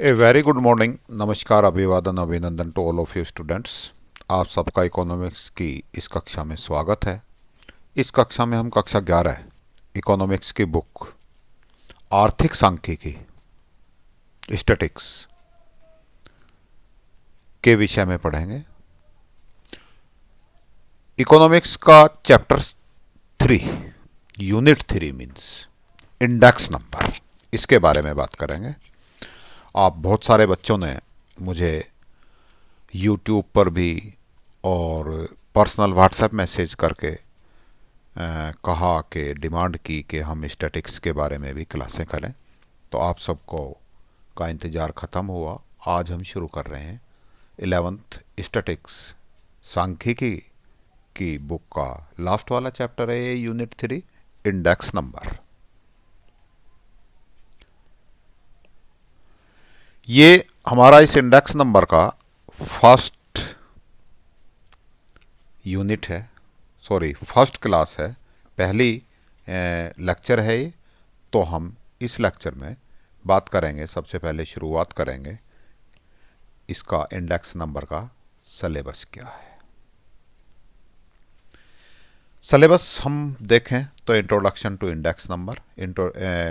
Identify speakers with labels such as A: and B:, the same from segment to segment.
A: A very good morning, नमस्कार, अभिवादन, अभिनंदन to all of you students. आप सबका इकोनॉमिक्स की इस कक्षा में स्वागत है। इस कक्षा में हम कक्षा 11 इकोनॉमिक्स की बुक आर्थिक सांख्यिकी स्टैटिक्स के विषय में पढ़ेंगे। इकोनॉमिक्स का chapter 3 unit 3 means index number, इसके बारे में बात करेंगे। आप बहुत सारे बच्चों ने मुझे यूट्यूब पर भी और पर्सनल व्हाट्सएप मैसेज करके कहा कि डिमांड की कि हम स्टैटिक्स के बारे में भी क्लासें करें, तो आप सबको का इंतज़ार ख़त्म हुआ। आज हम शुरू कर रहे हैं 11th स्टैटिक्स सांख्यिकी की बुक का लास्ट वाला चैप्टर है ये यूनिट 3 इंडेक्स नंबर। ये हमारा इस इंडेक्स नंबर का फर्स्ट यूनिट है, सॉरी फर्स्ट क्लास है, पहली लेक्चर है ये। तो हम इस लेक्चर में बात करेंगे, सबसे पहले शुरुआत करेंगे इसका इंडेक्स नंबर का सिलेबस क्या है। सिलेबस हम देखें तो introduction to index number,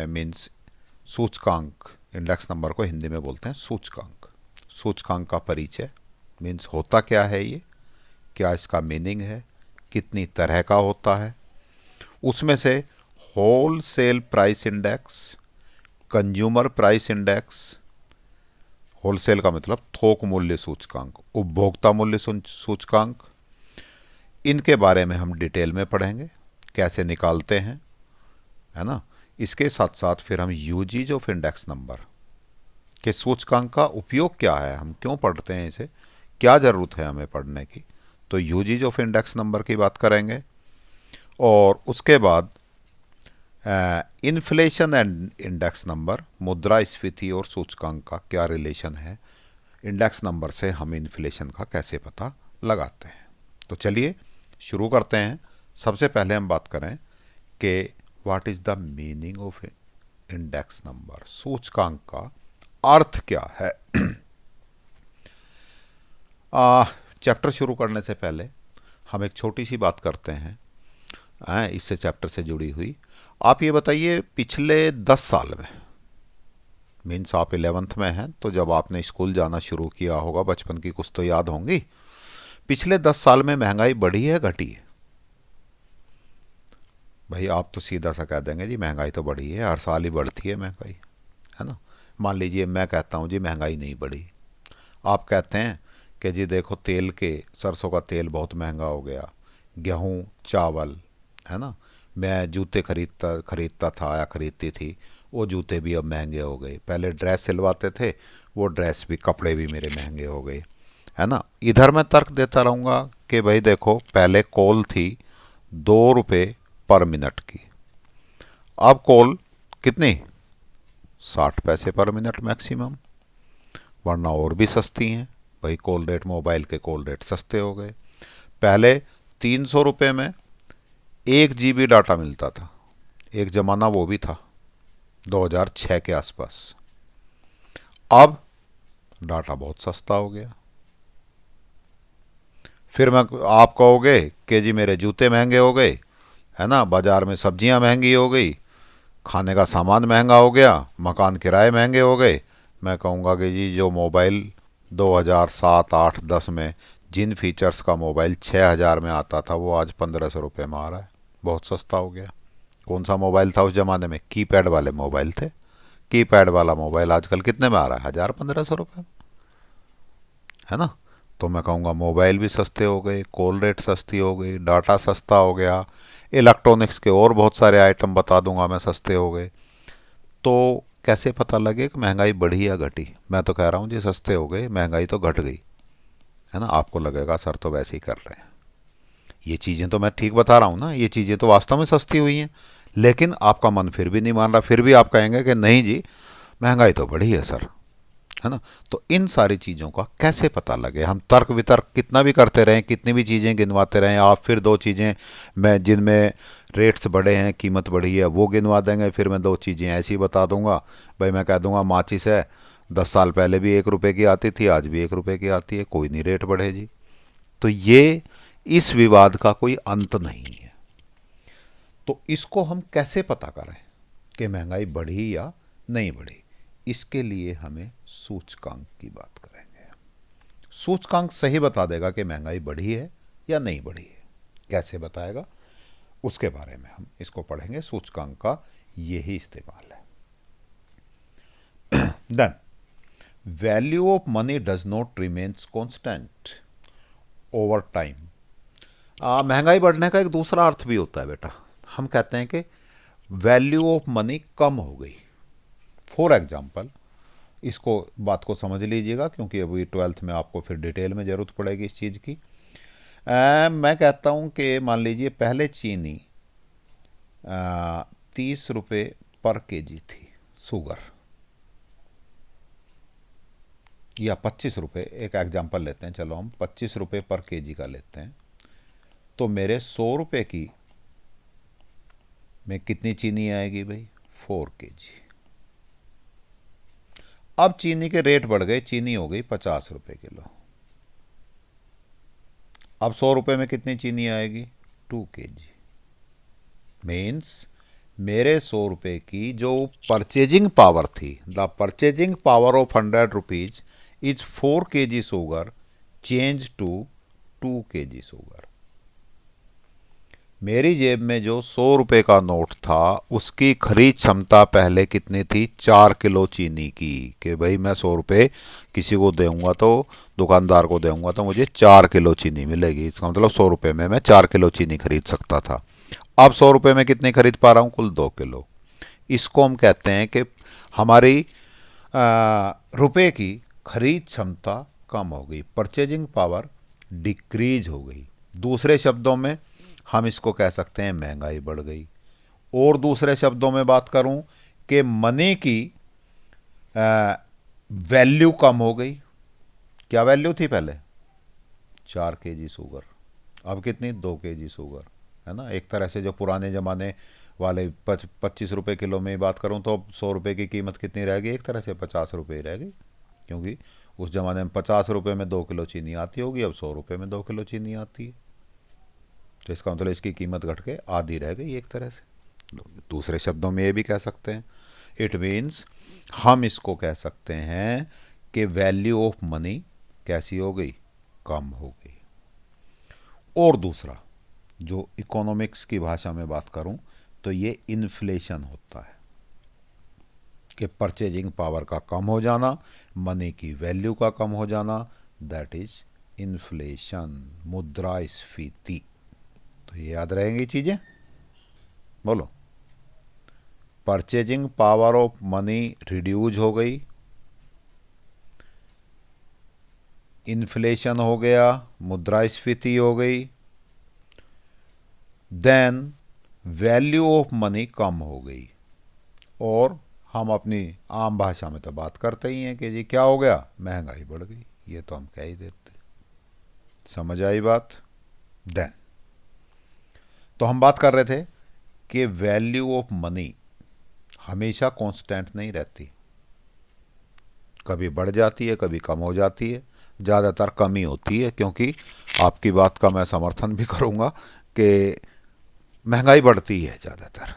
A: means सूचकांक। इंडेक्स नंबर को हिंदी में बोलते हैं सूचकांक। सूचकांक का परिचय मीन्स होता क्या है ये, क्या इसका मीनिंग है, कितनी तरह का होता है। उसमें से wholesale price index, consumer price index, wholesale का मतलब थोक मूल्य सूचकांक, उपभोक्ता मूल्य सूचकांक, इनके बारे में हम डिटेल में पढ़ेंगे, कैसे निकालते हैं, है ना। इसके साथ साथ फिर हम यूजेज ऑफ इंडेक्स नंबर के सूचकांक का उपयोग क्या है, हम क्यों पढ़ते हैं इसे, क्या ज़रूरत है हमें पढ़ने की, तो यूजेज ऑफ इंडेक्स नंबर की बात करेंगे। और उसके बाद इन्फ्लेशन एंड इंडेक्स नंबर, मुद्रास्फीति और सूचकांक का क्या रिलेशन है, इंडेक्स नंबर से हम इन्फ्लेशन का कैसे पता लगाते हैं। तो चलिए शुरू करते हैं। सबसे पहले हम बात करें कि what is the meaning of index number, सूचकांक का अर्थ क्या है। चैप्टर शुरू करने से पहले हम एक छोटी सी बात करते हैं इससे चैप्टर से जुड़ी हुई। आप ये बताइए, पिछले 10 साल में, मीन्स आप 11th में हैं, तो जब आपने स्कूल जाना शुरू किया होगा, बचपन की कुछ तो याद होंगी, पिछले 10 साल में महंगाई बढ़ी है घटी है? भाई आप तो सीधा सा कह देंगे जी महंगाई तो बढ़ी है, हर साल ही बढ़ती है महंगाई, है ना। मान लीजिए मैं कहता हूँ जी महंगाई नहीं बढ़ी, आप कहते हैं कि जी देखो तेल के, सरसों का तेल बहुत महंगा हो गया, गेहूँ, चावल, है ना। मैं जूते खरीदता था या खरीदती थी, वो जूते भी अब महंगे हो गए। पहले ड्रेस सिलवाते थे, वो ड्रेस भी, कपड़े भी मेरे महंगे हो गए, है ना। इधर मैं तर्क देता रहूँगा कि भाई देखो पहले कॉल थी 2 रुपये पर मिनट की, अब कॉल कितनी, 60 पैसे पर मिनट मैक्सिमम, वरना और भी सस्ती हैं। भाई कॉल रेट, मोबाइल के कॉल रेट सस्ते हो गए। पहले 300 रुपये में 1 GB डाटा मिलता था, एक ज़माना वो भी था 2006 के आसपास। अब डाटा बहुत सस्ता हो गया। फिर मैं, आप कहोगे कि जी मेरे जूते महंगे हो गए, है ना, बाज़ार में सब्जियां महंगी हो गई, खाने का सामान महंगा हो गया, मकान किराए महंगे हो गए। मैं कहूँगा कि जी जो मोबाइल 2007, 8, 10 में जिन फीचर्स का मोबाइल 6000 में आता था, वो आज 1500 रुपये में आ रहा है, बहुत सस्ता हो गया। कौन सा मोबाइल था उस ज़माने में? कीपैड वाले मोबाइल थे। कीपैड वाला मोबाइल आजकल कितने में आ रहा है? 1000, 1500 रुपये, है ना। तो मैं कहूँगा मोबाइल भी सस्ते हो गए, कॉल रेट सस्ती हो गई, डाटा सस्ता हो गया, इलेक्ट्रॉनिक्स के और बहुत सारे आइटम बता दूंगा मैं सस्ते हो गए। तो कैसे पता लगे कि महंगाई बढ़ी या घटी? मैं तो कह रहा हूँ जी सस्ते हो गए, महंगाई तो घट गई, है ना। आपको लगेगा सर तो वैसे ही कर रहे हैं, ये चीज़ें तो मैं ठीक बता रहा हूँ ना, ये चीज़ें तो वास्तव में सस्ती हुई हैं। लेकिन आपका मन फिर भी नहीं मान रहा, फिर भी आप कहेंगे कि नहीं जी महंगाई तो बढ़ी है सर, है ना। तो इन सारी चीज़ों का कैसे पता लगे? हम तर्क वितर्क कितना भी करते रहें, कितनी भी चीज़ें गिनवाते रहें, आप फिर 2 चीज़ें मैं जिनमें रेट्स बढ़े हैं, कीमत बढ़ी है, वो गिनवा देंगे, फिर मैं 2 चीज़ें ऐसी बता दूंगा। भाई मैं कह दूंगा माचिस है, 10 साल पहले भी 1 रुपए की आती थी, आज भी 1 रुपए की आती है, कोई नहीं रेट बढ़े जी। तो ये इस विवाद का कोई अंत नहीं है। तो इसको हम कैसे पता करें कि महंगाई बढ़ी या नहीं बढ़ी? इसके लिए हमें सूचकांक की बात करेंगे। सूचकांक सही बता देगा कि महंगाई बढ़ी है या नहीं बढ़ी है। कैसे बताएगा, उसके बारे में हम इसको पढ़ेंगे। सूचकांक का यही इस्तेमाल है। Then value of money does not remains constant over time. महंगाई बढ़ने का एक दूसरा अर्थ भी होता है बेटा। हम कहते हैं कि वैल्यू ऑफ मनी कम हो गई। फॉर एग्जाम्पल, इसको बात को समझ लीजिएगा, क्योंकि अभी 12th में आपको फिर डिटेल में ज़रूरत पड़ेगी इस चीज़ की। मैं कहता हूँ कि मान लीजिए पहले चीनी 30 रुपये पर केजी थी, शुगर, या 25 रुपये, एक एग्जांपल लेते हैं, चलो हम 25 रुपये पर केजी का लेते हैं। तो मेरे 100 रुपये की में कितनी चीनी आएगी भाई? 4 केजी। अब चीनी के रेट बढ़ गए, चीनी हो गई 50 रुपये किलो। अब 100 रुपये में कितनी चीनी आएगी? 2 केजी। मीन्स मेरे 100 रुपये की जो परचेजिंग पावर थी, the purchasing power of 100 rupees is 4 KG sugar change to 2 KG sugar. मेरी जेब में जो 100 रुपये का नोट था, उसकी खरीद क्षमता पहले कितनी थी? 4 किलो चीनी की। कि भाई मैं 100 रुपये किसी को दूंगा, तो दुकानदार को दूंगा तो मुझे 4 किलो चीनी मिलेगी। इसका मतलब 100 रुपये में मैं 4 किलो चीनी खरीद सकता था। अब 100 रुपये में कितनी खरीद पा रहा हूँ? कुल 2 किलो। इसको हम कहते हैं कि हमारी रुपए की खरीद क्षमता कम हो गई, परचेजिंग पावर डिक्रीज हो गई। दूसरे शब्दों में हम इसको कह सकते हैं महंगाई बढ़ गई। और दूसरे शब्दों में बात करूं कि मनी की वैल्यू कम हो गई। क्या वैल्यू थी पहले? 4 केजी शुगर, अब कितनी? 2 केजी शुगर, है ना। एक तरह से जो पुराने ज़माने वाले 25 रुपये किलो में बात करूं, तो 100 रुपये की कीमत कितनी रहेगी? एक तरह से 50 रुपये रहेगी, क्योंकि उस ज़माने में 50 रुपये में 2 किलो चीनी आती होगी, अब 100 रुपये में 2 किलो चीनी आती है। तो इसका मतलब इसकी कीमत घट के आधी रह गई एक तरह से। दूसरे शब्दों में ये भी कह सकते हैं, इट मीन्स हम इसको कह सकते हैं कि वैल्यू ऑफ मनी कैसी हो गई? कम हो गई। और दूसरा, जो इकोनॉमिक्स की भाषा में बात करूं, तो ये इन्फ्लेशन होता है कि परचेजिंग पावर का कम हो जाना, मनी की वैल्यू का कम हो जाना, दैट इज इन्फ्लेशन, मुद्रास्फीति। तो ये याद रहेंगी चीजें, बोलो। Purchasing power of money reduce हो गई, इन्फ्लेशन हो गया, मुद्रास्फीति हो गई, देन वैल्यू ऑफ मनी कम हो गई। और हम अपनी आम भाषा में तो बात करते ही हैं कि जी क्या हो गया? महंगाई बढ़ गई। ये तो हम कह ही देते। समझ आई बात? देन तो हम बात कर रहे थे कि वैल्यू ऑफ मनी हमेशा कांस्टेंट नहीं रहती, कभी बढ़ जाती है, कभी कम हो जाती है। ज़्यादातर कम ही होती है, क्योंकि आपकी बात का मैं समर्थन भी करूँगा कि महंगाई बढ़ती है ज़्यादातर।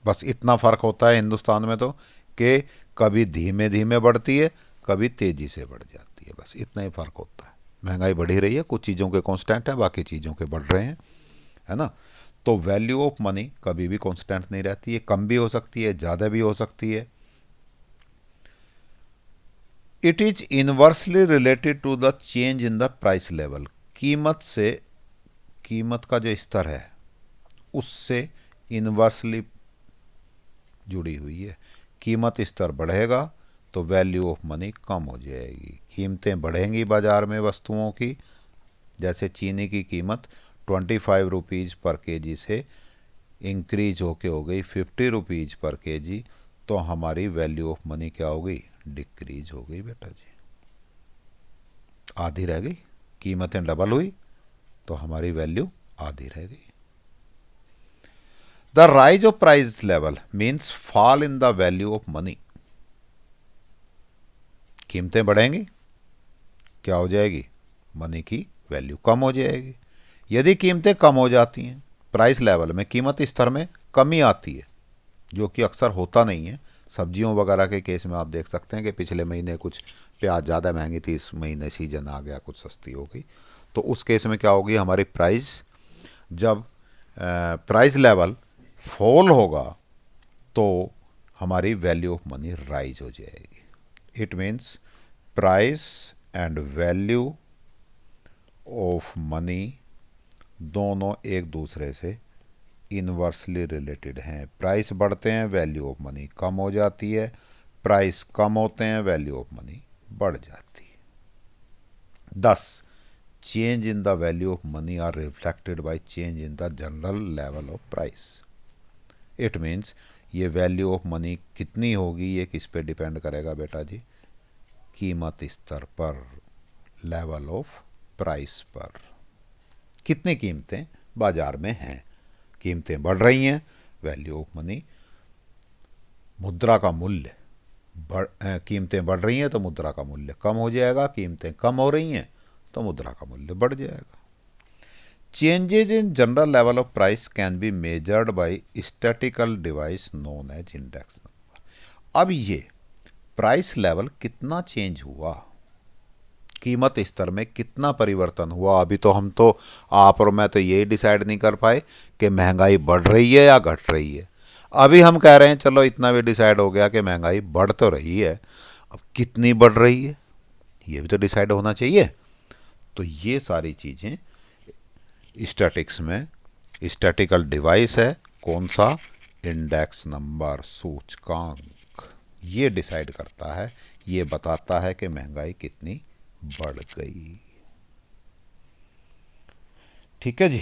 A: बस इतना फ़र्क होता है हिंदुस्तान में तो, कि कभी धीमे धीमे बढ़ती है, कभी तेज़ी से बढ़ जाती है, बस इतना ही फ़र्क होता है। महंगाई बढ़ ही रही है, कुछ चीज़ों के कांस्टेंट हैं, बाकी चीज़ों के बढ़ रहे हैं, है ना। तो वैल्यू ऑफ मनी कभी भी कांस्टेंट नहीं रहती है, कम भी हो सकती है, ज़्यादा भी हो सकती है। It is inversely related to the change in the price level. कीमत से, कीमत का जो स्तर है उससे इनवर्सली जुड़ी हुई है। कीमत स्तर बढ़ेगा तो वैल्यू ऑफ मनी कम हो जाएगी। कीमतें बढ़ेंगी बाज़ार में वस्तुओं की, जैसे चीनी की कीमत 25 रुपीज़ पर केजी से इंक्रीज होके हो गई 50 रुपीज़ पर केजी, तो हमारी वैल्यू ऑफ मनी क्या हो गई? डिक्रीज हो गई बेटा जी, आधी रह गई। कीमतें डबल हुई तो हमारी वैल्यू आधी रह गई। The rise of price level means fall in the value of money. कीमतें बढ़ेंगी, क्या हो जाएगी, मनी की वैल्यू कम हो जाएगी। यदि कीमतें कम हो जाती हैं, प्राइस लेवल में, कीमत स्तर में कमी आती है, जो कि अक्सर होता नहीं है। सब्जियों वगैरह के केस में आप देख सकते हैं कि पिछले महीने कुछ प्याज ज़्यादा महंगी थी, इस महीने सीजन आ गया कुछ सस्ती हो गई, तो उस केस में क्या होगी, हमारी प्राइस, जब प्राइस लेवल फॉल होगा तो हमारी वैल्यू ऑफ मनी राइज हो जाएगी। It means price and value of money दोनों एक दूसरे से इनवर्सली रिलेटेड हैं। प्राइस बढ़ते हैं, वैल्यू ऑफ मनी कम हो जाती है, प्राइस कम होते हैं, वैल्यू ऑफ मनी बढ़ जाती है। 10 change in the value of money are reflected by change in the general level of price. It means ये वैल्यू ऑफ मनी कितनी होगी, ये किस पे डिपेंड करेगा बेटा जी, कीमत स्तर पर, लेवल ऑफ प्राइस पर। कितनी कीमतें बाजार में हैं, कीमतें बढ़ रही हैं, वैल्यू ऑफ मनी, मुद्रा का मूल्य कीमतें बढ़ रही हैं तो मुद्रा का मूल्य कम हो जाएगा, कीमतें कम हो रही हैं तो मुद्रा का मूल्य बढ़ जाएगा। Changes in general level of price can be measured by statical device known as index number. अब ये प्राइस लेवल कितना चेंज हुआ, कीमत स्तर में कितना परिवर्तन हुआ, अभी तो हम तो, आप और मैं तो ये डिसाइड नहीं कर पाए कि महंगाई बढ़ रही है या घट रही है। अभी हम कह रहे हैं चलो इतना भी डिसाइड हो गया कि महंगाई बढ़ तो रही है, अब कितनी बढ़ रही है ये भी तो डिसाइड होना चाहिए। तो ये सारी चीज़ें स्टैटिक्स में, स्टैटिकल डिवाइस है कौन सा, इंडेक्स नंबर, सूचकांक, ये डिसाइड करता है, ये बताता है कि महंगाई कितनी बढ़ गई। ठीक है जी,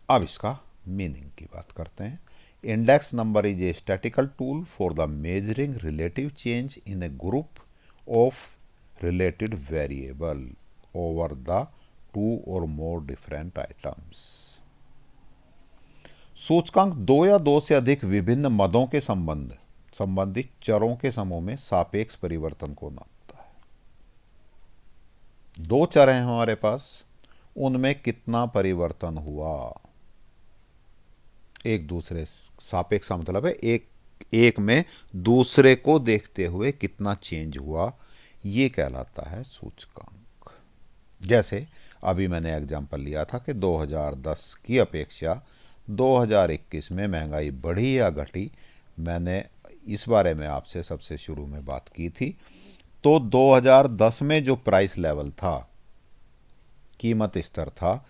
A: अब इसका मीनिंग की बात करते हैं। Index number is a statistical tool for the measuring relative change in A group of related variable over the two और मोर डिफरेंट आइटम्स। सूचकांक दो या दो से अधिक विभिन्न मदों के संबंधित चरों के समूह में सापेक्ष परिवर्तन को नापता है। दो चर हैं हमारे पास, उनमें कितना परिवर्तन हुआ, एक दूसरे सापेक्ष मतलब है एक में दूसरे को देखते हुए कितना चेंज हुआ, ये कहलाता है सूचकांक। जैसे अभी मैंने एग्जांपल लिया था कि 2010 की अपेक्षा 2021 में महंगाई बढ़ी या घटी, मैंने इस बारे में आपसे सबसे शुरू में बात की थी। तो 2010 में जो प्राइस लेवल था, कीमत स्तर था,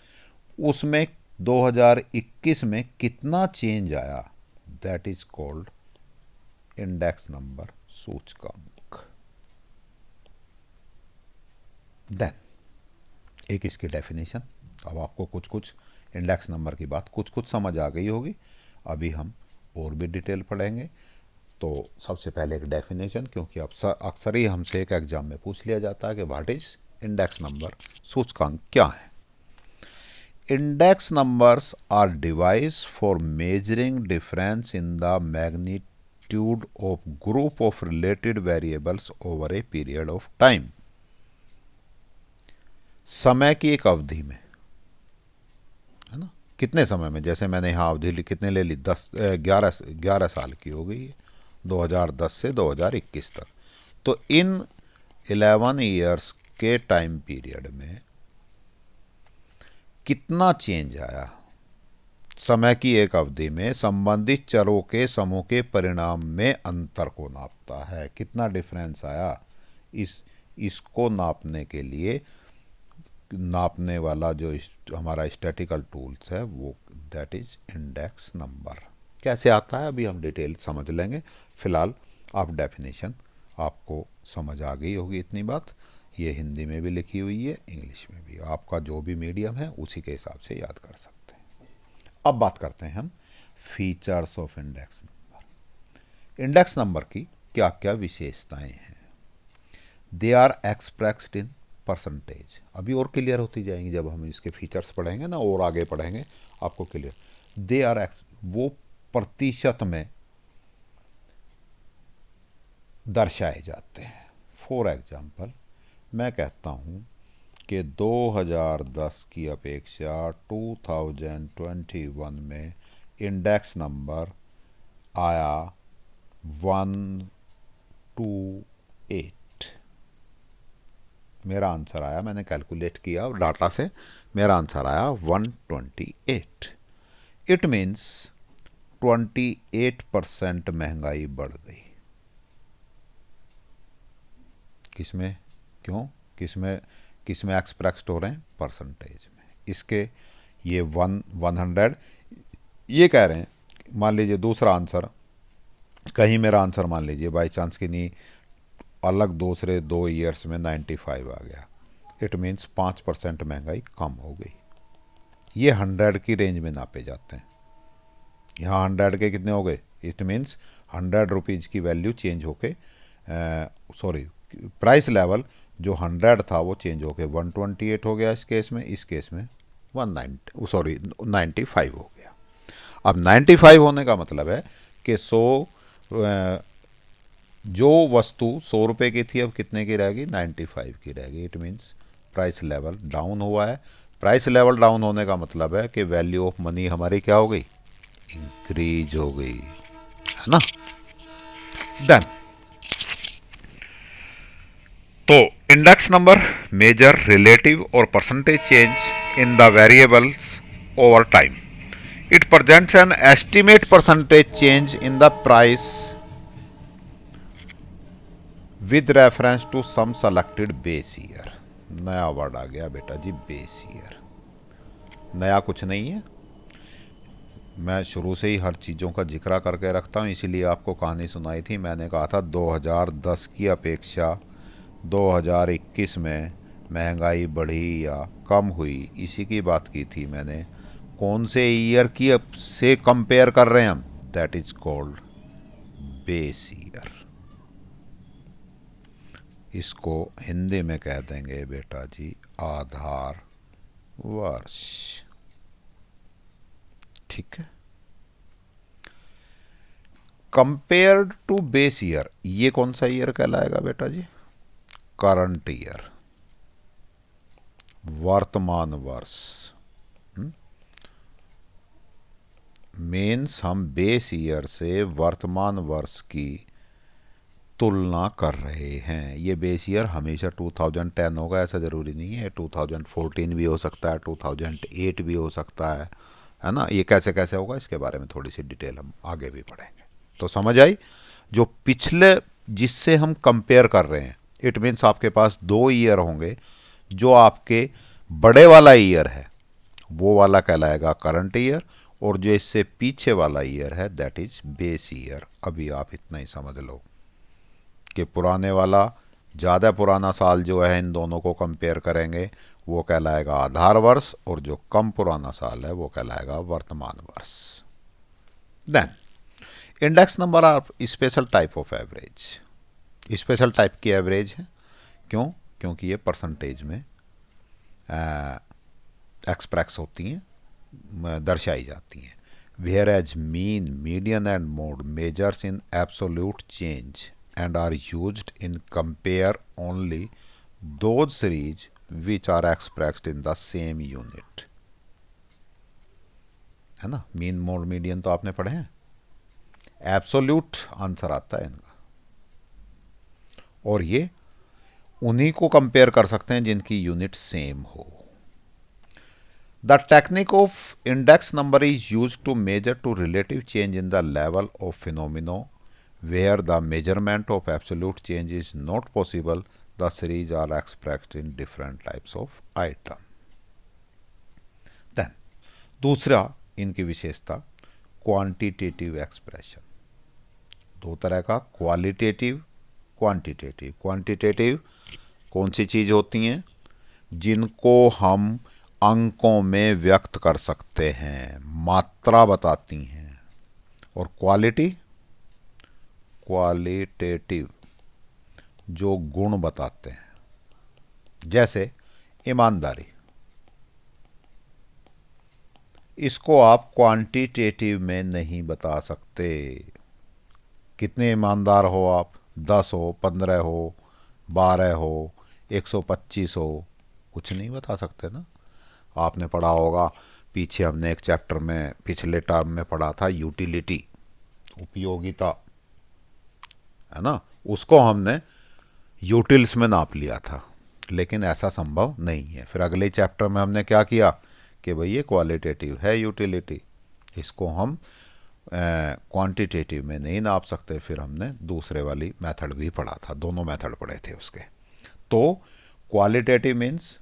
A: उसमें 2021 में कितना चेंज आया, that is called index number, सूचकांक। देन एक इसकी डेफिनेशन, अब आपको कुछ कुछ इंडेक्स नंबर की बात कुछ कुछ समझ आ गई होगी, अभी हम और भी डिटेल पढ़ेंगे। तो सबसे पहले एक डेफिनेशन, क्योंकि अक्सर ही हमसे एक एग्जाम में पूछ लिया जाता है कि व्हाट इज इंडेक्स नंबर, सूचकांक क्या है। Index numbers are device for measuring difference in the magnitude of group of related variables over a period of time. समय की एक अवधि में, है ना, कितने समय में, जैसे मैंने यहाँ अवधि कितने ले ली, 11 साल की हो गई है, 2010 से 2021 तक। तो इन 11 ईयर्स के टाइम पीरियड में कितना चेंज आया, समय की एक अवधि में संबंधित चरों के समूह के परिणाम में अंतर को नापता है। कितना डिफरेंस आया, इसको नापने के लिए नापने वाला जो हमारा स्टैटिकल टूल्स है वो, दैट इज इंडेक्स नंबर। कैसे आता है अभी हम डिटेल समझ लेंगे, फिलहाल आप डेफिनेशन आपको समझ आ गई होगी इतनी बात। ये हिंदी में भी लिखी हुई है, इंग्लिश में भी, आपका जो भी मीडियम है उसी के हिसाब से याद कर सकते हैं। अब बात करते हैं हम features of index number. Index number की क्या क्या विशेषताएं हैं। They are expressed in percentage, अभी और क्लियर होती जाएंगी जब हम इसके फीचर्स पढ़ेंगे ना, और आगे पढ़ेंगे आपको क्लियर। दे आर वो प्रतिशत में दर्शाए जाते हैं। फॉर एग्जाम्पल मैं कहता हूँ कि 2010 की अपेक्षा 2021 में इंडेक्स नंबर आया 128। मेरा आंसर आया, मैंने कैलकुलेट किया और डाटा से मेरा आंसर आया 128। इट मीन्स 28% महंगाई बढ़ गई। किसमें? क्यों? किसमें? किसमें एक्सप्रेस्ड हो रहे हैं? परसेंटेज में। इसके ये 100 ये कह रहे हैं। मान लीजिए दूसरा आंसर, कहीं मेरा आंसर मान लीजिए बाई चांस की नहीं अलग दूसरे 2 ईयर्स में 95 आ गया। इट मीन्स 5% महंगाई कम हो गई। ये 100 की रेंज में नापे जाते हैं। यहाँ 100 के कितने हो गए? इट मीन्स 100 रुपीज़ की वैल्यू चेंज होके सॉरी प्राइस लेवल जो 100 था वो चेंज होके 128 हो गया। इस केस में 95 हो गया। अब 95 होने का मतलब है कि 100 जो वस्तु 100 रुपये की थी अब कितने की रहेगी? 95 की रहेगी। It means price level down हुआ है। प्राइस लेवल डाउन होने का मतलब है कि वैल्यू ऑफ मनी हमारी क्या हो गई? इंक्रीज हो गई, है ना। देन तो इंडेक्स नंबर मेजर रिलेटिव और percentage change in the variables over time. It presents an estimate percentage change in the price with reference to some selected base year. नया वर्ड आ गया बेटा जी, बेस ईयर। नया कुछ नहीं है, मैं शुरू से ही हर चीज़ों का जिक्र करके रखता हूँ, इसीलिए आपको कहानी सुनाई थी। मैंने कहा था 2010 की अपेक्षा 2021 में महंगाई बढ़ी या कम हुई, इसी की बात की थी मैंने। कौन से ईयर की से कंपेयर कर रहे हैं हम? That is called base year. इसको हिंदी में कह देंगे बेटा जी आधार वर्ष। ठीक है। कंपेयर्ड टू बेस ईयर, ये कौन सा ईयर कहलाएगा बेटा जी? करंट ईयर, वर्तमान वर्ष। मीन्स हम बेस ईयर से वर्तमान वर्ष की तुलना कर रहे हैं। ये बेस ईयर हमेशा 2010 होगा ऐसा ज़रूरी नहीं है, 2014 भी हो सकता है, 2008 भी हो सकता है ना। ये कैसे कैसे होगा इसके बारे में थोड़ी सी डिटेल हम आगे भी पढ़ेंगे। तो समझ आई? जो पिछले जिससे हम कंपेयर कर रहे हैं, इट मीन्स आपके पास 2 ईयर होंगे। जो आपके बड़े वाला ईयर है वो वाला कहलाएगा करंट ईयर, और जो इससे पीछे वाला ईयर है दैट इज बेस ईयर। अभी आप इतना ही समझ लो कि पुराने वाला ज़्यादा पुराना साल जो है, इन दोनों को कंपेयर करेंगे, वो कहलाएगा आधार वर्ष, और जो कम पुराना साल है वो कहलाएगा वर्तमान वर्ष। Then index number are special type of average. Special type की एवरेज है। क्यों? क्योंकि ये परसेंटेज में एक्सप्रेस होती हैं, दर्शाई जाती हैं। Whereas mean, median and mode measures in absolute change and are used in compare only those series which are expressed in the same unit। है ना। मीन मोड मीडियन तो आपने पढ़े हैं। एब्सोल्यूट आंसर आता है इनका, और ये उन्हीं को कंपेयर कर सकते हैं जिनकी यूनिट सेम हो। The technique of index number is use to measure to relative change in the level of phenomenon where the measurement of absolute change is not possible. The series are expressed in different types of item। Then दूसरा इनकी विशेषता quantitative expression. 2 तरह का, qualitative, quantitative. Quantitative कौन सी चीज़ होती हैं? जिनको हम अंकों में व्यक्त कर सकते हैं, मात्रा बताती हैं। और क्वालिटेटिव जो गुण बताते हैं, जैसे ईमानदारी। इसको आप क्वांटिटेटिव में नहीं बता सकते। कितने ईमानदार हो आप? 10 हो, 15 हो, 12 हो, 125 हो, कुछ नहीं बता सकते ना। आपने पढ़ा होगा पीछे, हमने एक चैप्टर में पिछले टर्म में पढ़ा था यूटिलिटी, उपयोगिता, है ना, उसको हमने यूटिल्स में नाप लिया था, लेकिन ऐसा संभव नहीं है। फिर अगले चैप्टर में हमने क्या किया कि भाई ये क्वालिटेटिव है यूटिलिटी, इसको हम क्वांटिटेटिव में नहीं नाप सकते। फिर हमने दूसरे वाली मेथड भी पढ़ा था, दोनों मेथड पढ़े थे उसके। तो क्वालिटेटिव मीन्स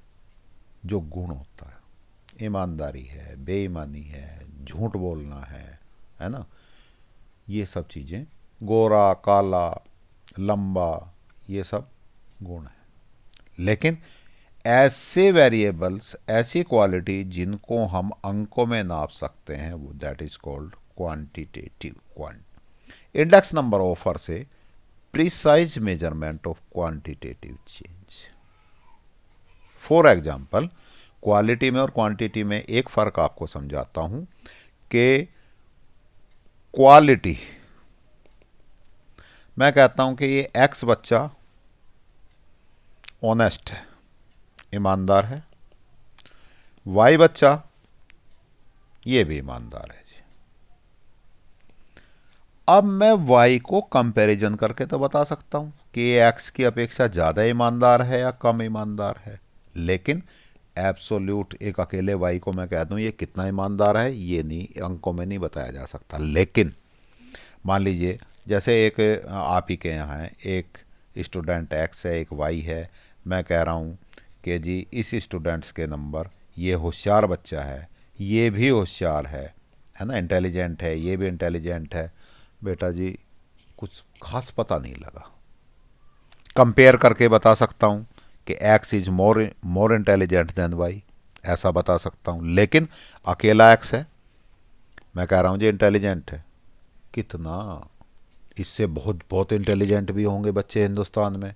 A: जो गुण होता है, ईमानदारी है, बेईमानी है, झूठ बोलना है ना, ये सब चीज़ें, गोरा काला लंबा, ये सब गुण है। लेकिन ऐसे वेरिएबल्स, ऐसी क्वालिटी जिनको हम अंकों में नाप सकते हैं, वो that is called quantitative. Index number offers A precise measurement of quantitative change. For example, quality में और क्वांटिटी में एक फर्क आपको समझाता हूं कि क्वालिटी, मैं कहता हूं कि ये एक्स बच्चा ऑनेस्ट है, ईमानदार है, वाई बच्चा ये भी ईमानदार है जी। अब मैं वाई को कंपैरिजन करके तो बता सकता हूं कि ये एक्स की अपेक्षा ज़्यादा ईमानदार है या कम ईमानदार है, लेकिन एब्सोल्यूट एक अकेले वाई को मैं कह दूं ये कितना ईमानदार है, ये नहीं, अंकों में नहीं बताया जा सकता। लेकिन मान लीजिए जैसे एक आप ही के यहाँ है, एक स्टूडेंट एक्स है, एक वाई है, मैं कह रहा हूँ कि जी इस स्टूडेंट्स के नंबर, ये होशियार बच्चा है, ये भी होशियार है ना, इंटेलिजेंट है, ये भी इंटेलिजेंट है, बेटा जी कुछ खास पता नहीं लगा। कंपेयर करके बता सकता हूँ कि X is more intelligent than Y, ऐसा बता सकता हूँ। लेकिन अकेला एक्स है, मैं कह रहा हूँ जी इंटेलिजेंट है, कितना, इससे बहुत बहुत इंटेलिजेंट भी होंगे बच्चे हिंदुस्तान में,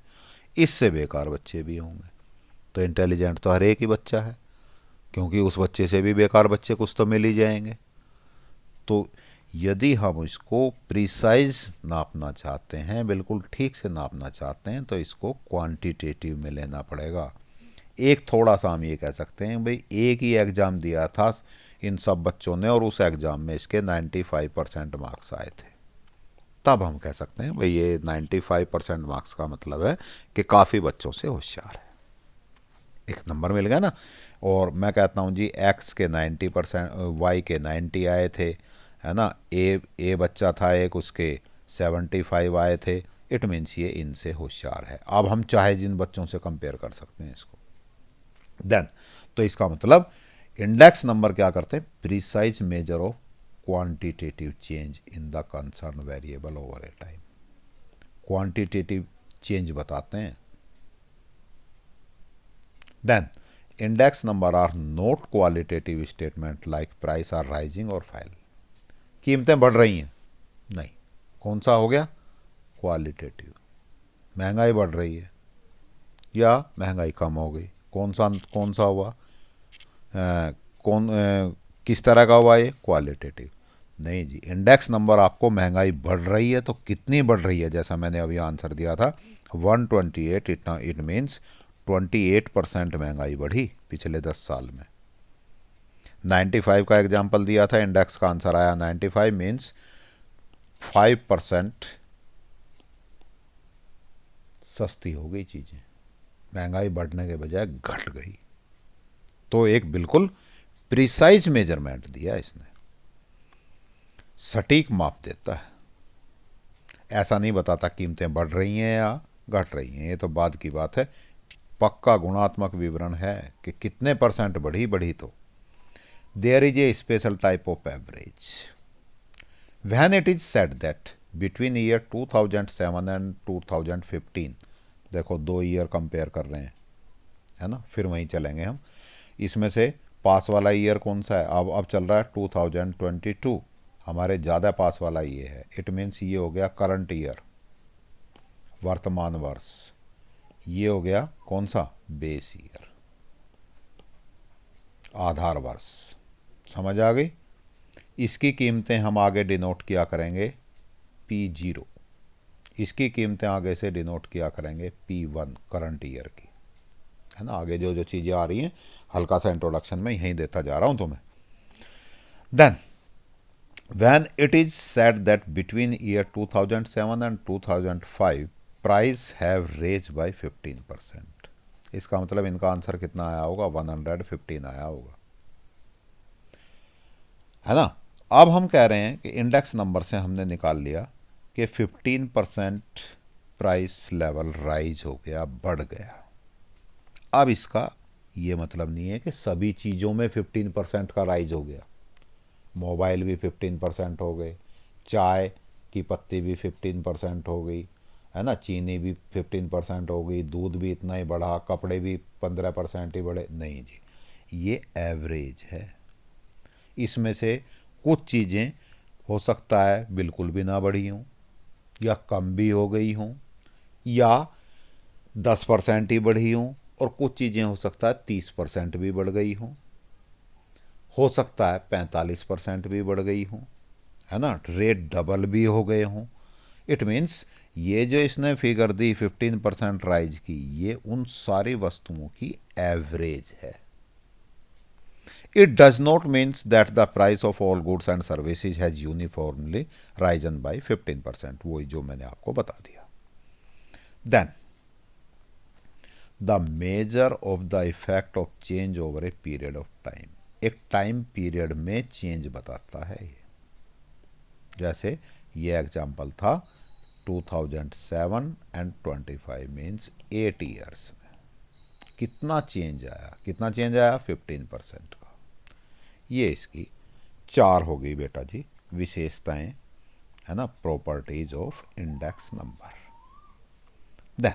A: इससे बेकार बच्चे भी होंगे। तो इंटेलिजेंट तो हर एक ही बच्चा है, क्योंकि उस बच्चे से भी बेकार बच्चे कुछ तो मिल ही जाएंगे। तो यदि हम इसको प्रिसाइज नापना चाहते हैं, बिल्कुल ठीक से नापना चाहते हैं, तो इसको क्वांटिटेटिव में लेना पड़ेगा। एक थोड़ा सा हम ये कह सकते हैं भाई एक ही एग्ज़ाम दिया था इन सब बच्चों ने और उस एग्ज़ाम में इसके 95% मार्क्स आए थे, तब हम कह सकते हैं भाई ये 95% मार्क्स का मतलब है कि काफ़ी बच्चों से होशियार है, एक नंबर मिल गया ना। और मैं कहता हूँ जी एक्स के 90%, वाई के 90 आए थे, है ना, ए बच्चा था एक, उसके 75 आए थे, इट मीन्स ये इनसे होशियार है। अब हम चाहे जिन बच्चों से कंपेयर कर सकते हैं इसको। देन तो इसका मतलब इंडेक्स नंबर क्या करते हैं, precise measure of quantitative change in the concern variable over a time, quantitative change बताते हैं। Then index number are not qualitative statement like price are rising और फॉल, कीमतें बढ़ रही हैं, नहीं, कौन सा हो गया, क्वालिटेटिव, महंगाई बढ़ रही है या महंगाई कम हो गई, कौन सा हुआ, किस तरह का हुआ, ये क्वालिटेटिव। नहीं जी, इंडेक्स नंबर आपको महंगाई बढ़ रही है तो कितनी बढ़ रही है, जैसा मैंने अभी आंसर दिया था 128, इट मीन्स 28% महंगाई बढ़ी पिछले 10 साल में। 95 का एग्जाम्पल दिया था, इंडेक्स का आंसर आया 95, मीन्स 5% सस्ती हो गई चीज़ें, महंगाई बढ़ने के बजाय घट गई। तो एक बिल्कुल प्रिसाइज मेजरमेंट दिया इसने, सटीक माप देता है, ऐसा नहीं बताता कीमतें बढ़ रही हैं या घट रही हैं, ये तो बाद की बात है। पक्का गुणात्मक विवरण है कि कितने परसेंट बढ़ी तो there is a special type of average when it is said that between year 2007 and 2015, देखो 2 ईयर कंपेयर कर रहे हैं, है ना, फिर वहीं चलेंगे हम। इसमें से पास वाला ईयर कौन सा है, अब चल रहा है 2022, हमारे ज़्यादा पास वाला ये है, इट मीन्स ये हो गया करंट ईयर, वर्तमान वर्ष। ये हो गया कौन सा, बेस ईयर, आधार वर्ष। समझ आ गई। इसकी कीमतें हम आगे डिनोट किया करेंगे P0, इसकी कीमतें आगे से डिनोट किया करेंगे P1, करंट ईयर की। है ना। आगे जो जो चीज़ें आ रही हैं हल्का सा इंट्रोडक्शन में यहीं देता जा रहा हूँ तुम्हें। Then when it is said that between year 2007 and 2005 price have raised by 15%, इसका मतलब इनका आंसर कितना आया होगा, 115 आया होगा, है ना। अब हम कह रहे हैं कि इंडेक्स नंबर से हमने निकाल लिया कि 15% प्राइस लेवल राइज हो गया, बढ़ गया। अब इसका ये मतलब नहीं है कि सभी चीज़ों में 15% का राइज हो गया। मोबाइल भी 15% हो गए, चाय की पत्ती भी 15% हो गई, है ना, चीनी भी 15% हो गई, दूध भी इतना ही बढ़ा, कपड़े भी 15% ही बढ़े। नहीं जी, ये एवरेज है। इसमें से कुछ चीज़ें हो सकता है बिल्कुल भी ना बढ़ी हों, या कम भी हो गई हों, या 10% ही बढ़ी हों, और कुछ चीज़ें हो सकता है 30% भी बढ़ गई हों, हो सकता है 45% भी बढ़ गई हों, है ना, रेट डबल भी हो गए हों। इट मीन्स ये जो इसने फिगर दी 15% राइज की, ये उन सारी वस्तुओं की एवरेज है। It does not means that the price of all goods and services has uniformly risen by 15%, वही जो मैंने आपको बता दिया। Then the measure of the effect of change over a period of time, एक टाइम पीरियड में change बताता है ये। जैसे ये एग्जाम्पल था 2007 एंड 25 मीन्स 8 ईयर्स में कितना चेंज आया, कितना चेंज आया, 15% का। ये इसकी 4 हो गई बेटा जी विशेषताएं, है ना, properties of index number. Then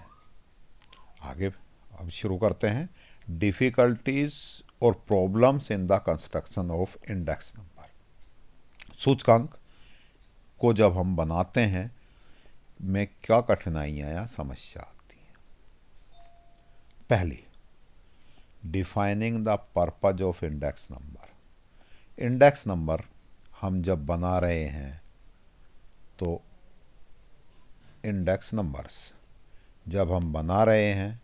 A: आगे अब शुरू करते हैं डिफिकल्टीज और problems in the construction of index number. सूचकांक को जब हम बनाते हैं में क्या कठिनाइयाँ या समस्या आती है। पहली, defining the purpose of index number. Index number हम जब बना रहे हैं तो इंडेक्स नंबर्स जब हम बना रहे हैं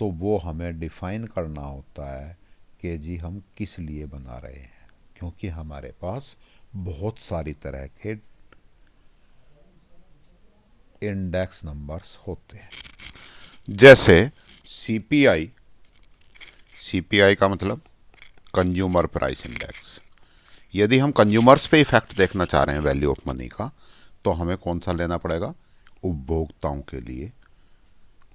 A: तो वो हमें डिफाइन करना होता है कि जी हम किस लिए बना रहे हैं, क्योंकि हमारे पास बहुत सारी तरह के इंडेक्स नंबर्स होते हैं। जैसे सीपीआई, सीपीआई का मतलब कंज्यूमर प्राइस इंडेक्स। यदि हम कंज्यूमर्स पे इफेक्ट देखना चाह रहे हैं वैल्यू ऑफ मनी का, तो हमें कौन सा लेना पड़ेगा, उपभोक्ताओं के लिए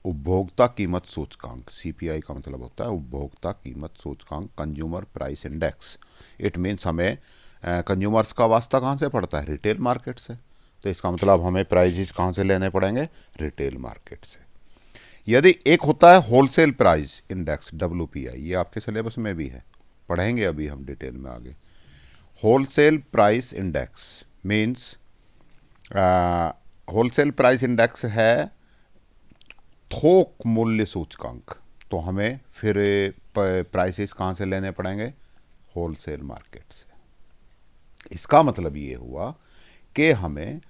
A: उपभोक्ता कीमत सूचकांक। सीपीआई का मतलब होता है उपभोक्ता कीमत सूचकांक, consumer price index. It means हमें कंज्यूमर्स का वास्ता कहाँ से पड़ता है, रिटेल मार्केट से। तो इसका मतलब हमें प्राइजेस कहाँ से लेने पड़ेंगे, रिटेल मार्केट से। यदि एक होता है होलसेल प्राइस इंडेक्स, WPI, ये आपके सिलेबस में भी है, पढ़ेंगे अभी हम डिटेल में आगे। Wholesale price index means wholesale price index है थोक मूल्य सूचकांक। तो हमें फिर प्राइसेस कहाँ से लेने पड़ेंगे, होलसेल मार्केट से। इसका मतलब ये हुआ कि हमें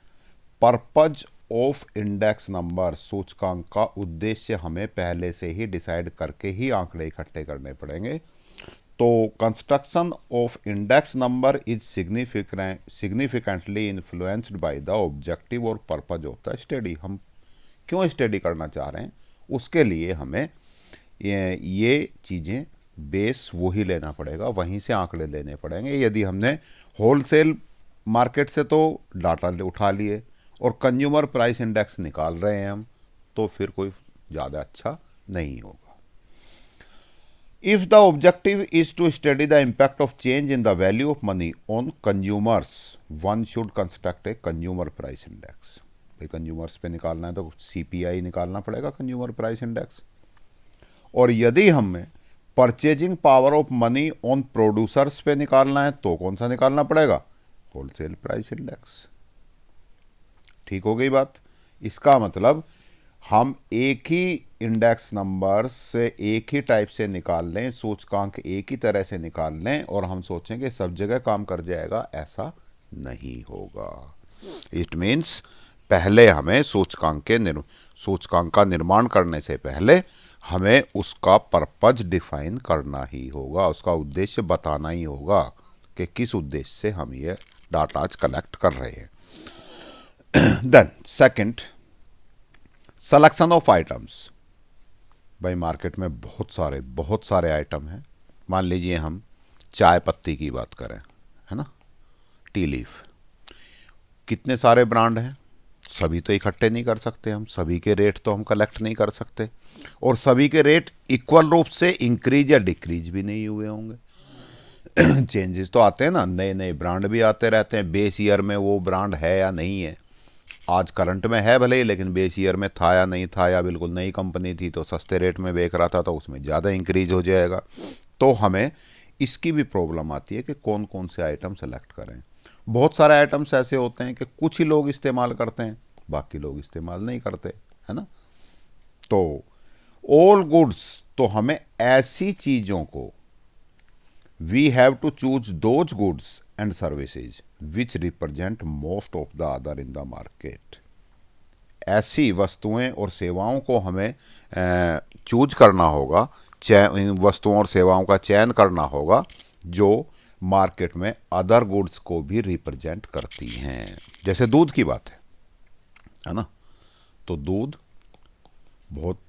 A: पर्पज ऑफ इंडेक्स नंबर, सूचकांक का उद्देश्य हमें पहले से ही डिसाइड करके ही आंकड़े इकट्ठे करने पड़ेंगे। तो construction of index number is significantly influenced by the objective और पर्पज ऑफ द स्टडी। हम क्यों स्टडी करना चाह रहे हैं, उसके लिए हमें ये चीज़ें बेस वही लेना पड़ेगा, वहीं से आंकड़े लेने पड़ेंगे। यदि हमने होलसेल मार्केट से तो डाटा उठा लिए और कंज्यूमर प्राइस इंडेक्स निकाल रहे हैं हम, तो फिर कोई ज़्यादा अच्छा नहीं होगा। If the objective is to study the impact of change in the value of money on consumers, one should construct a consumer price index. भाई कंज्यूमर्स पे निकालना है तो CPI निकालना पड़ेगा, कंज्यूमर प्राइस इंडेक्स। और यदि हमें purchasing power of money on producers पे निकालना है तो कौन सा निकालना पड़ेगा, होलसेल प्राइस इंडेक्स। ठीक हो गई बात। इसका मतलब हम एक ही इंडेक्स नंबर से एक ही टाइप से निकाल लें, सूचकांक एक ही तरह से निकाल लें और हम सोचें कि सब जगह काम कर जाएगा, ऐसा नहीं होगा। इट मीन्स पहले हमें सूचकांक का निर्माण करने से पहले हमें उसका पर्पज डिफाइन करना ही होगा, उसका उद्देश्य बताना ही होगा कि किस उद्देश्य से हम ये डाटा आज कलेक्ट कर रहे हैं। Then second, selection of items. भाई मार्केट में बहुत सारे आइटम हैं। मान लीजिए हम चाय पत्ती की बात करें, है ना, टी लीफ, कितने सारे ब्रांड हैं, सभी तो इकट्ठे नहीं कर सकते हम, सभी के रेट तो हम कलेक्ट नहीं कर सकते, और सभी के रेट इक्वल रूप से इंक्रीज या डिक्रीज भी नहीं हुए होंगे। चेंजेस तो आते हैं ना, नए नए ब्रांड भी आते रहते हैं। बेस ईयर में वो ब्रांड है या नहीं है, आज करंट में है भले ही, लेकिन बेस ईयर में था या नहीं था, या बिल्कुल नई कंपनी थी तो सस्ते रेट में बेच रहा था तो उसमें ज़्यादा इंक्रीज हो जाएगा। तो हमें इसकी भी प्रॉब्लम आती है कि कौन कौन से आइटम सेलेक्ट करें। बहुत सारे आइटम्स ऐसे होते हैं कि कुछ ही लोग इस्तेमाल करते हैं, बाकी लोग इस्तेमाल नहीं करते, है ना। तो ऑल गुड्स, तो हमें ऐसी चीज़ों को, we have to choose those goods and services which represent most of the other in the market. ऐसी वस्तुएं और सेवाओं को हमें चूज करना होगा, इन वस्तुओं और सेवाओं का चयन करना होगा जो मार्केट में अदर गुड्स को भी रिप्रेजेंट करती हैं। जैसे दूध की बात है ना, तो दूध बहुत,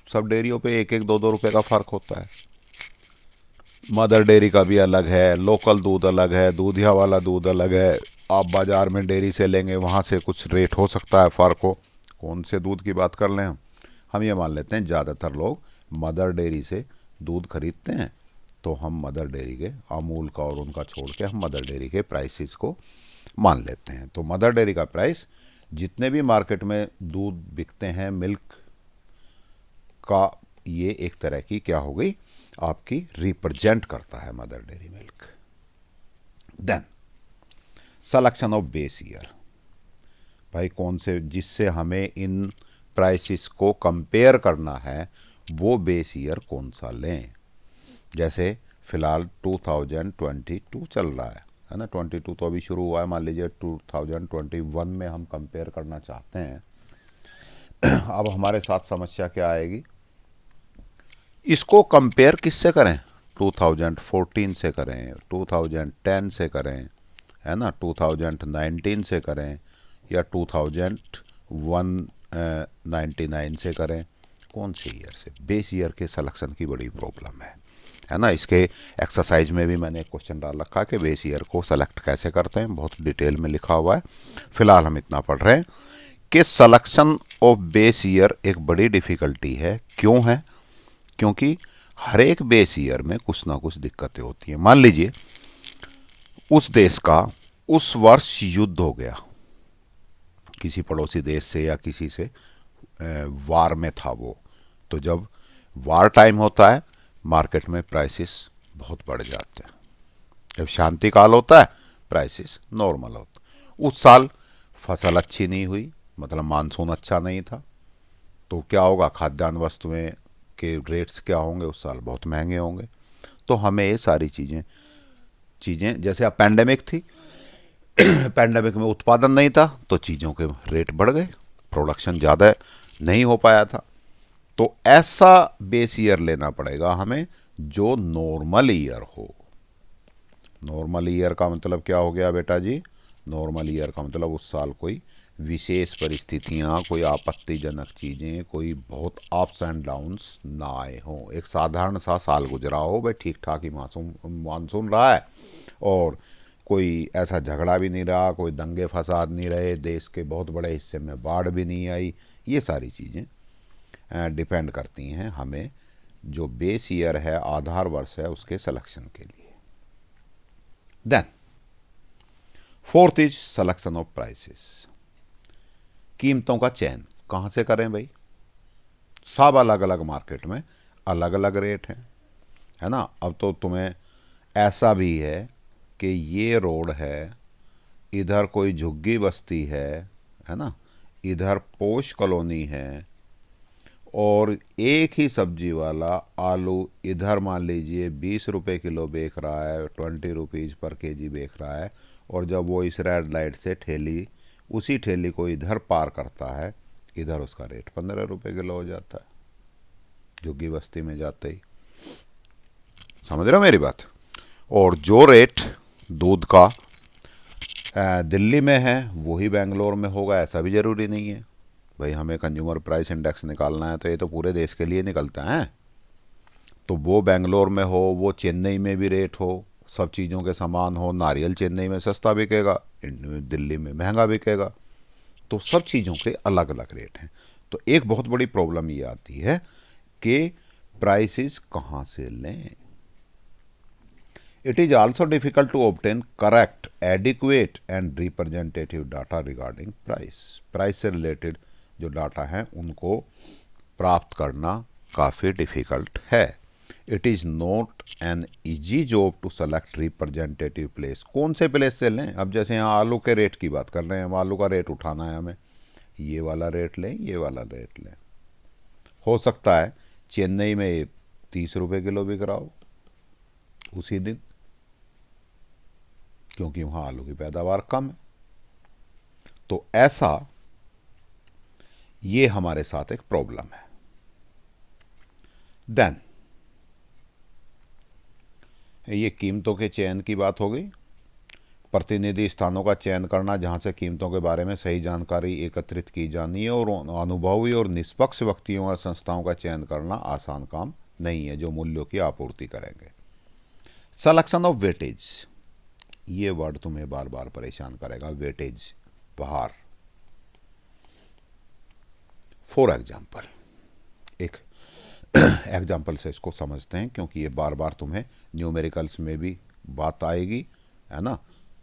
A: सब डेयरियों पे 1-1, 2-2 रुपए का फ़र्क होता है। मदर डेयरी का भी अलग है, लोकल दूध अलग है, दूधिया वाला दूध अलग है। आप बाज़ार में डेयरी से लेंगे, वहाँ से कुछ रेट हो सकता है, फ़र्क हो। कौन से दूध की बात कर लें हम ये मान लेते हैं ज़्यादातर लोग मदर डेयरी से दूध खरीदते हैं, तो हम मदर डेयरी के, अमूल का और उनका छोड़ के हम मदर डेयरी के प्राइसेस को मान लेते हैं। तो मदर डेयरी का प्राइस, जितने भी मार्केट में दूध बिकते हैं मिल्क का, ये एक तरह की क्या हो गई आपकी, रिप्रेजेंट करता है Mother Dairy milk. Then selection of base year. भाई कौन से, जिससे हमें इन प्राइसेस को कंपेयर करना है, वो बेस ईयर कौन सा लें। जैसे फ़िलहाल 2022 चल रहा है ना, 22 तो अभी शुरू हुआ है, मान लीजिए 2021 में हम कंपेयर करना चाहते हैं। अब हमारे साथ समस्या क्या आएगी, इसको कंपेयर किससे करें, 2014 से करें, 2010 से करें, है ना, 2019 से करें, या 2099 से करें, कौन से ईयर से। बेस ईयर के सिलेक्शन की बड़ी प्रॉब्लम है ना। इसके एक्सरसाइज में भी मैंने एक क्वेश्चन डाल रखा है कि बेस ईयर को सेलेक्ट कैसे करते हैं, बहुत डिटेल में लिखा हुआ है। फिलहाल हम इतना पढ़ रहे हैं कि सिलेक्शन ऑफ बेस ईयर एक बड़ी डिफ़िकल्टी है। क्यों है, क्योंकि हर एक बेस ईयर में कुछ ना कुछ दिक्कतें होती हैं। मान लीजिए उस देश का उस वर्ष युद्ध हो गया किसी पड़ोसी देश से, या किसी से वार में था वो, तो जब वार टाइम होता है मार्केट में प्राइसेस बहुत बढ़ जाते हैं। जब शांति काल होता है प्राइसेस नॉर्मल होता है। उस साल फसल अच्छी नहीं हुई, मतलब मानसून अच्छा नहीं था, तो क्या होगा, खाद्यान्न वस्तुएं के रेट्स क्या होंगे, उस साल बहुत महंगे होंगे। तो हमें ये सारी चीज़ें जैसे अब पैंडेमिक थी, पैंडेमिक में उत्पादन नहीं था तो चीज़ों के रेट बढ़ गए, प्रोडक्शन ज़्यादा नहीं हो पाया था। तो ऐसा बेस ईयर लेना पड़ेगा हमें जो नॉर्मल ईयर हो। नॉर्मल ईयर का मतलब क्या हो गया बेटा जी, नॉर्मल ईयर का मतलब उस साल कोई विशेष परिस्थितियाँ, कोई आपत्तिजनक चीज़ें, कोई बहुत अप्स एंड डाउन्स ना आए हों। एक साधारण सा साल गुजरा हो, भाई ठीक ठाक ही मानसून रहा है, और कोई ऐसा झगड़ा भी नहीं रहा, कोई दंगे फसाद नहीं रहे, देश के बहुत बड़े हिस्से में बाढ़ भी नहीं आई। ये सारी चीज़ें डिपेंड करती हैं हमें जो बेस ईयर है, आधार वर्ष है, उसके सिलेक्शन के लिए। Then fourth is selection of prices. कीमतों का चयन कहाँ से करें भाई, सब अलग अलग मार्केट में अलग अलग रेट हैं, है ना। अब तो तुम्हें ऐसा भी है कि ये रोड है, इधर कोई झुग्गी बस्ती है ना, इधर पोश कॉलोनी है, और एक ही सब्जी वाला आलू इधर मान लीजिए 20 रुपये किलो बेच रहा है, 20 रुपीज़ पर केजी बेच रहा है, और जब वो इस रेड लाइट से ठेली उसी ठेली को इधर पार करता है, इधर उसका रेट 15 रुपये किलो हो जाता है झुग्गी बस्ती में जाते ही। समझ रहे हो मेरी बात। और जो रेट दूध का दिल्ली में है वही बेंगलोर में होगा ऐसा भी ज़रूरी नहीं है। भाई हमें कंज्यूमर प्राइस इंडेक्स निकालना है तो ये तो पूरे देश के लिए निकलता है। तो वो बेंगलोर में हो, वो चेन्नई में भी रेट हो, सब चीज़ों के समान हो। नारियल चेन्नई में सस्ता बिकेगा, दिल्ली में महंगा बिकेगा। तो सब चीज़ों के अलग अलग रेट हैं। तो एक बहुत बड़ी प्रॉब्लम ये आती है कि प्राइसेस कहाँ से लें। It is also difficult to obtain correct, adequate and representative data regarding price. Price से रिलेटेड जो डाटा हैं उनको प्राप्त करना काफ़ी डिफ़िकल्ट है। It is not an easy job to select representative place. कौन से प्लेस से लें? अब जैसे यहाँ आलू के रेट की बात कर रहे हैं, हम आलू का रेट उठाना है, हमें ये वाला रेट लें, ये वाला रेट लें। हो सकता है चेन्नई में 30 रुपये किलो बिक रहा हो उसी दिन, क्योंकि वहाँ आलू की पैदावार कम है। तो ऐसा ये हमारे साथ एक प्रॉब्लम है। देन ये कीमतों के चयन की बात हो गई। प्रतिनिधि स्थानों का चयन करना जहाँ से कीमतों के बारे में सही जानकारी एकत्रित की जानी है, और अनुभवी और निष्पक्ष व्यक्तियों और संस्थाओं का चयन करना आसान काम नहीं है जो मूल्यों की आपूर्ति करेंगे। सिलेक्शन ऑफ वेटेज, ये वर्ड तुम्हें बार बार परेशान करेगा। वेटेज, भार। फॉर एग्जाम्पल, एक एग्जाम्पल से इसको समझते हैं क्योंकि ये बार बार तुम्हें न्यूमेरिकल्स में भी बात आएगी, है ना।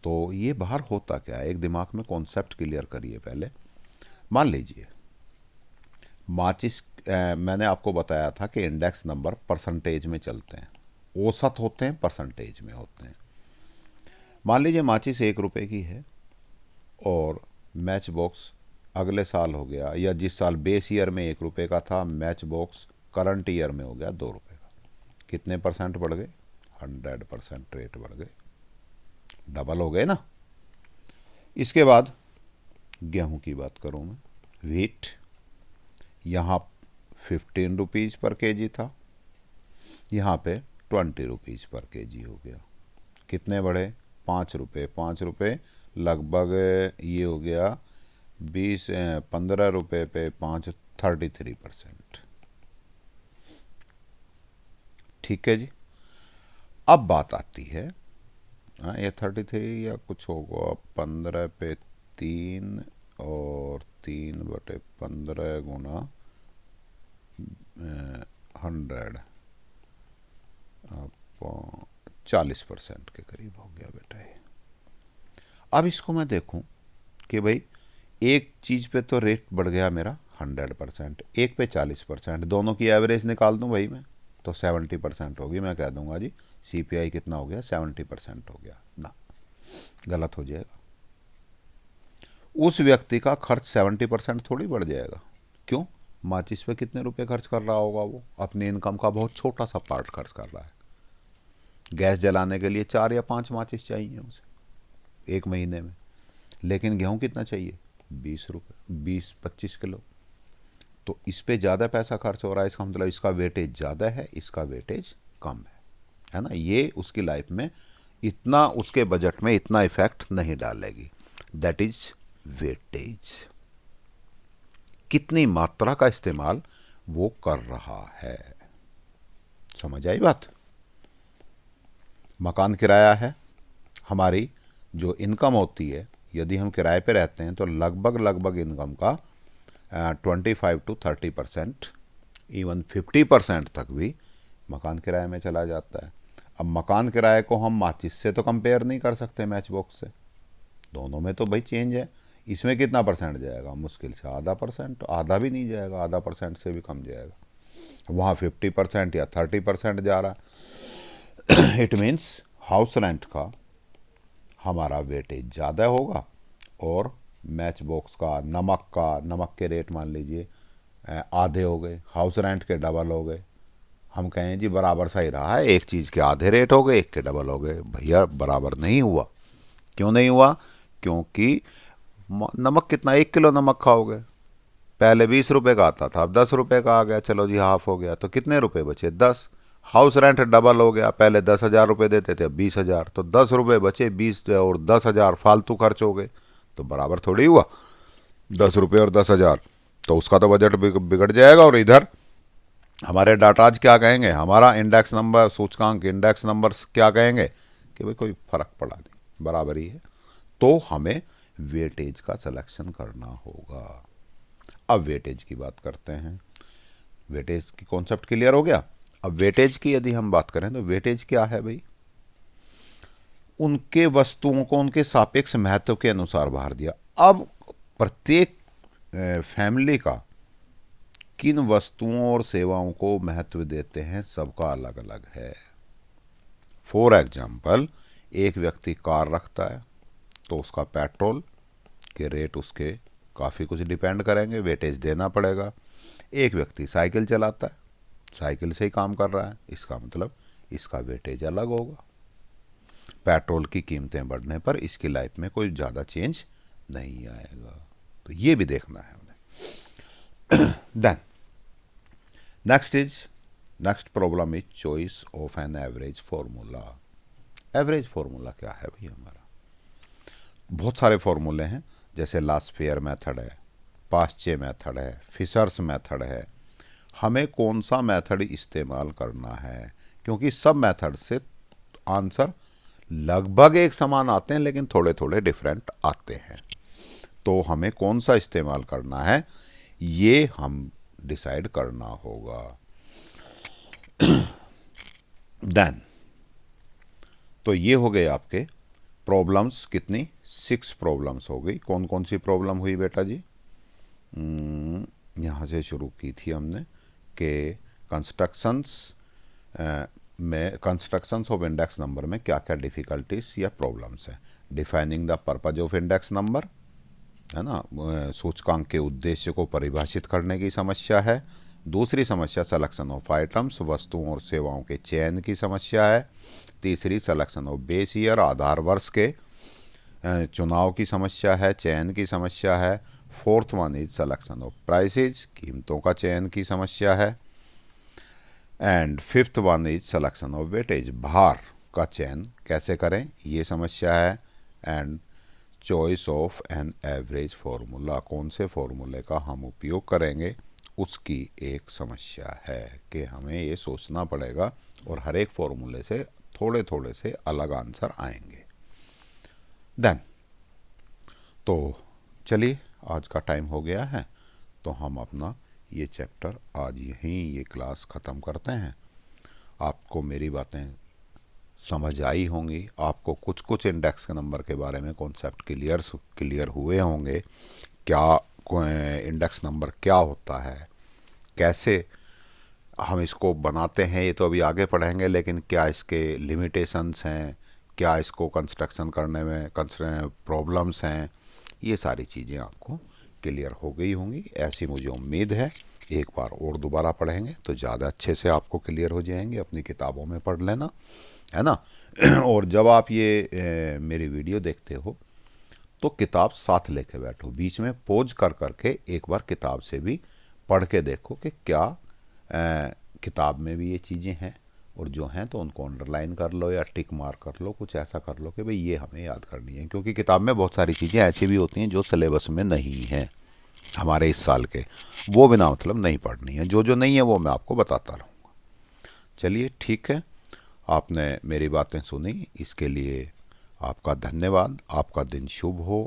A: तो ये भार होता क्या है, एक दिमाग में कॉन्सेप्ट क्लियर करिए पहले। मान लीजिए माचिस, मैंने आपको बताया था कि इंडेक्स नंबर परसेंटेज में चलते हैं, औसत होते हैं, परसेंटेज में होते हैं। मान लीजिए माचिस 1 रुपये की है और मैच बॉक्स अगले साल हो गया, या जिस साल बेस ईयर में 1 रुपये का था, मैच बॉक्स करंट ईयर में हो गया 2 रुपये का। कितने परसेंट बढ़ गए? 100% रेट बढ़ गए, डबल हो गए ना। इसके बाद गेहूं की बात करूं मैं, व्हीट, यहाँ 15 रुपीज़ पर केजी था, यहाँ पे 20 रुपीज़ पर केजी हो गया। कितने बढ़े? 5 रुपये। 5 रुपये लगभग ये हो गया 15 रुपये पे 5, 33%। ठीक है जी। अब बात आती है, ये 33 या कुछ होगा, 15 पे 3 और 3/15 गुना 100, 40% के करीब हो गया बेटा ये। अब इसको मैं देखूं कि भाई एक चीज़ पे तो रेट बढ़ गया मेरा 100%, एक पे 40%, दोनों की एवरेज निकाल दूं भाई मैं तो 70% होगी। मैं कह दूंगा जी CPI कितना हो गया? 70% हो गया ना, गलत हो जाएगा। उस व्यक्ति का खर्च 70% थोड़ी बढ़ जाएगा। क्यों? माचिस पे कितने रुपए खर्च कर रहा होगा? वो अपनी इनकम का बहुत छोटा सा पार्ट खर्च कर रहा है। गैस जलाने के लिए 4 या 5 माचिस चाहिए उसे एक महीने में, लेकिन गेहूं कितना चाहिए? 20 रुपये, 20-25 किलो। तो इस पे ज़्यादा पैसा खर्च हो रहा है, इसका मतलब इसका वेटेज ज़्यादा है, इसका वेटेज कम है ना। ये उसकी लाइफ में इतना, उसके बजट में इतना इफेक्ट नहीं डालेगी। That is weightage. कितनी मात्रा का इस्तेमाल वो कर रहा है। समझ आई बात? मकान किराया है, हमारी जो इनकम होती है, यदि हम किराए पे रहते हैं तो लगभग इनकम का 25 to 30%, इवन 50% तक भी मकान किराए में चला जाता है। अब मकान किराए को हम माचिस से तो कंपेयर नहीं कर सकते, मैच बॉक्स से, दोनों में तो भाई चेंज है। इसमें कितना परसेंट जाएगा? मुश्किल से ½ %, आधा भी नहीं जाएगा, ½ % से भी कम जाएगा। वहाँ 50% या 30% जा रहा है। इट मीन्स हाउस रेंट का हमारा वेटेज ज़्यादा होगा, और मैच बॉक्स का, नमक के रेट मान लीजिए आधे हो गए, हाउस रेंट के डबल हो गए। हम कहें जी बराबर सा ही रहा है, एक चीज़ के आधे रेट हो गए, एक के डबल हो गए। भैया बराबर नहीं हुआ। क्यों नहीं हुआ? क्योंकि नमक कितना, 1 किलो नमक खाओगे, पहले 20 रुपए का आता था, अब 10 रुपए का आ गया, चलो जी हाफ हो गया, तो कितने रुपए बचे, 10। हाउस रेंट डबल हो गया, पहले 10,000 रुपये देते थे, अब 20,000, तो 10 रुपए बचे, 20 और 10,000 फालतू खर्च हो गए, तो बराबर थोड़ी हुआ, 10 रुपये और 10,000, तो उसका तो बजट बिगड़ जाएगा। और इधर हमारे डाटाज क्या कहेंगे, हमारा इंडेक्स नंबर, सूचकांक इंडेक्स नंबर क्या कहेंगे कि भाई कोई फर्क पड़ा नहीं, बराबर ही है। तो हमें वेटेज का सिलेक्शन करना होगा। अब वेटेज की बात करते हैं। वेटेज की कॉन्सेप्ट क्लियर हो गया। अब वेटेज की यदि हम बात करें तो वेटेज क्या है भाई, उनके वस्तुओं को उनके सापेक्ष महत्व के अनुसार बाहर दिया। अब प्रत्येक फैमिली का किन वस्तुओं और सेवाओं को महत्व देते हैं, सबका अलग अलग है। फॉर एग्जाम्पल, एक व्यक्ति कार रखता है तो उसका पेट्रोल के रेट उसके काफ़ी कुछ डिपेंड करेंगे, वेटेज देना पड़ेगा। एक व्यक्ति साइकिल चलाता है, साइकिल से ही काम कर रहा है, इसका मतलब इसका वेटेज अलग होगा। पेट्रोल की कीमतें बढ़ने पर इसकी लाइफ में कोई ज़्यादा चेंज नहीं आएगा, तो ये भी देखना है उन्हें। Then next problem is choice of an average formula. Average formula क्या है भाई हमारा, बहुत सारे फॉर्मूले हैं, जैसे लास्फेयर मेथड है, पास्चे मेथड है, फिशर्स मेथड है। हमें कौन सा मेथड इस्तेमाल करना है, क्योंकि सब मेथड से आंसर लगभग एक समान आते हैं लेकिन थोड़े थोड़े डिफरेंट आते हैं, तो हमें कौन सा इस्तेमाल करना है ये हम डिसाइड करना होगा। देन तो ये हो गए आपके प्रॉब्लम्स, कितनी 6 प्रॉब्लम्स हो गई। कौन कौन सी प्रॉब्लम हुई बेटा जी, यहाँ से शुरू की थी हमने कि कंस्ट्रक्शंस ऑफ इंडेक्स नंबर में क्या क्या डिफ़िकल्टीज या प्रॉब्लम्स हैं। Defining the purpose of index number, है ना, सूचकांक के उद्देश्य को परिभाषित करने की समस्या है। दूसरी समस्या सिलेक्शन ऑफ आइटम्स, वस्तुओं और सेवाओं के चयन की समस्या है। तीसरी सिलेक्शन ऑफ बेस ईयर, आधार वर्ष के चुनाव की समस्या है, चयन की समस्या है। Fourth one is selection of prices, कीमतों का चयन की समस्या है। And fifth one is selection of weightage, भार का चयन कैसे करें ये समस्या है। And choice of an average formula, कौन से फार्मूले का हम उपयोग करेंगे उसकी एक समस्या है कि हमें ये सोचना पड़ेगा, और हर एक फार्मूले से थोड़े थोड़े से अलग आंसर आएंगे। देन तो चलिए आज का टाइम हो गया है, तो हम अपना ये चैप्टर आज यहीं ये क्लास ख़त्म करते हैं। आपको मेरी बातें समझ आई होंगी, आपको कुछ कुछ इंडेक्स के नंबर के बारे में कॉन्सेप्ट क्लियर हुए होंगे, क्या इंडेक्स नंबर क्या होता है, कैसे हम इसको बनाते हैं, ये तो अभी आगे पढ़ेंगे, लेकिन क्या इसके लिमिटेशंस हैं, क्या इसको कंस्ट्रक्शन करने में प्रॉब्लम्स हैं, ये सारी चीज़ें आपको क्लियर हो गई होंगी, ऐसी मुझे उम्मीद है। एक बार और दोबारा पढ़ेंगे तो ज़्यादा अच्छे से आपको क्लियर हो जाएंगे, अपनी किताबों में पढ़ लेना, है ना। और जब आप ये मेरी वीडियो देखते हो तो किताब साथ लेके बैठो, बीच में पॉज कर करके एक बार किताब से भी पढ़ के देखो कि क्या किताब में भी ये चीज़ें हैं, और जो हैं तो उनको अंडरलाइन कर लो या टिक मार कर लो, कुछ ऐसा कर लो कि भाई ये हमें याद करनी है, क्योंकि किताब में बहुत सारी चीज़ें ऐसी भी होती हैं जो सिलेबस में नहीं हैं हमारे इस साल के, वो बिना मतलब नहीं पढ़नी है, जो जो नहीं है वो मैं आपको बताता रहूँगा। चलिए ठीक है, आपने मेरी बातें सुनी, इसके लिए आपका धन्यवाद। आपका दिन शुभ हो,